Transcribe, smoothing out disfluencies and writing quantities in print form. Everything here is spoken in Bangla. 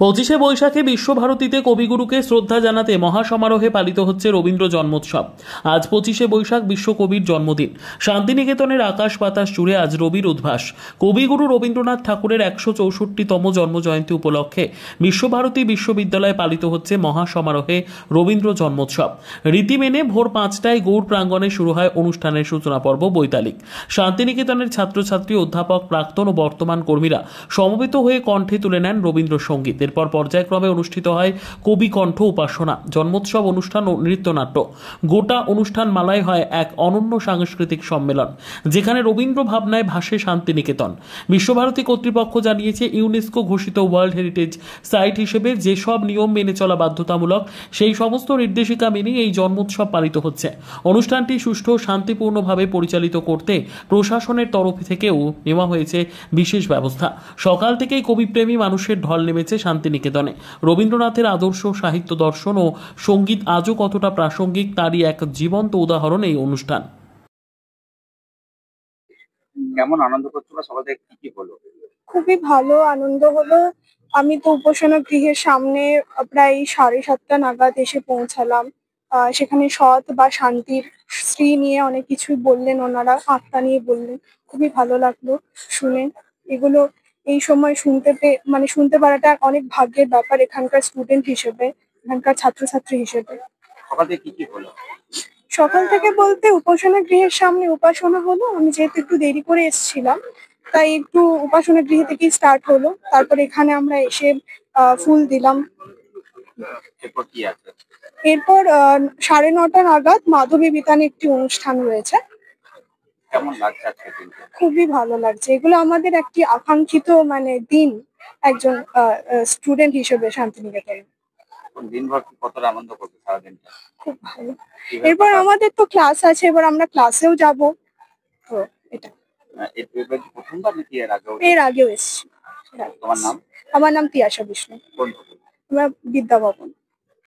পঁচিশে বৈশাখে বিশ্বভারতীতে কবিগুরুকে শ্রদ্ধা জানাতে মহাসমারোহে পালিত হচ্ছে রবীন্দ্র জন্মোৎসব। আজ পঁচিশে বৈশাখ বিশ্বকবির জন্মদিন। শান্তিনিকেতনের আকাশ বাতাস জুড়ে আজ রবির উদ্ভাস। কবিগুরু রবীন্দ্রনাথ ঠাকুরের ১৬৪তম জন্মজয়ন্তী উপলক্ষে বিশ্বভারতী বিশ্ববিদ্যালয়ে পালিত হচ্ছে মহাসমারোহে রবীন্দ্র জন্মোৎসব। রীতি মেনে ভোর ৫টায় গৌড় প্রাঙ্গণে শুরু হয় অনুষ্ঠানের সূচনা পর্ব বৈতালিক। শান্তিনিকেতনের ছাত্রছাত্রী, অধ্যাপক, প্রাক্তন ও বর্তমান কর্মীরা সমবেত হয়ে কণ্ঠে তুলে নেন রবীন্দ্রসঙ্গীত। এরপর পর্যায়ক্রমে অনুষ্ঠিত হয় কবি কণ্ঠ উপাসনা, জন্মোৎসব অনুষ্ঠান ও নৃত্যনাট্য। গোটা অনুষ্ঠান মালায় হয় এক অনন্য সাংস্কৃতিক সম্মেলন, যেখানে রবীন্দ্র ভাবনায় ভাসে শান্তিনিকেতন। বিশ্বভারতী কর্তৃপক্ষ জানিয়েছে, ইউনেস্কো ঘোষিত ওয়ার্ল্ড হেরিটেজ সাইট হিসেবে যেসব নিয়ম মেনে চলা বাধ্যতামূলক, সেই সমস্ত নির্দেশিকা মেনেই এই জন্মোৎসব পালিত হচ্ছে। অনুষ্ঠানটি সুষ্ঠু ও শান্তিপূর্ণভাবে পরিচালিত করতে প্রশাসনের তরফ থেকেও নেওয়া হয়েছে বিশেষ ব্যবস্থা। সকাল থেকেই কবিপ্রেমী মানুষের ঢল নেমেছে শান্তিনিকেতনে। রবীন্দ্রনাথের আদর্শ, সাহিত্য দর্শন ও সঙ্গীত আজও কতটা প্রাসঙ্গিক তারই এক জীবন্ত উদাহরণ এই অনুষ্ঠান। কেমন আনন্দ করছিল? সকাল থেকে কি হলো? খুবই ভালো আনন্দ হলো। আমি তো উপাসনা গৃহের সামনে প্রায় 7:30 নাগাদ এসে পৌঁছালাম। সেখানে সৎ বা শান্তির শ্রী নিয়ে অনেক কিছুই বললেন ওনারা, আত্মা নিয়ে বললেন। খুবই ভালো লাগলো শুনে। এগুলো এই সময় শুনতে পারাটা অনেক ভাগ্যের ব্যাপার এখানকার স্টুডেন্ট হিসেবে, এখানকার ছাত্রছাত্রী হিসেবে। সকাল থেকে কি হলো? সকাল থেকে বলতে উপাসনা গৃহের সামনে উপাসনা হলো। আমি যেহেতু একটু দেরি করে এসেছিলাম, তাই একটু উপাসনা গৃহ থেকেই স্টার্ট হলো। তারপর এখানে আমরা এসে ফুল দিলাম। এরপর কি আছে? এরপর 9:30 নাগাদ মাধবী বিতানে একটি অনুষ্ঠান রয়েছে। কেমন লাগছে আজকে দিনটা? খুবই ভালো লাগছে। এগুলো আমাদের একটি আকাঙ্ক্ষিত দিন একজন স্টুডেন্ট হিসেবে শান্তিনিকেতনে। দিনভর কতটা আনন্দ করবে সারাদিনটা? খুব ভালো। এরপর আমাদের তো ক্লাস আছে, এবার আমরা ক্লাসেও যাব। তো এটা এবার প্রথমবার নাকি এর আগেও? এর আগেও এসেছি। তোমার নাম? আমার নাম তিয়াশা বিষ্ণু। কোন? আমরা বিদ্যাভবন।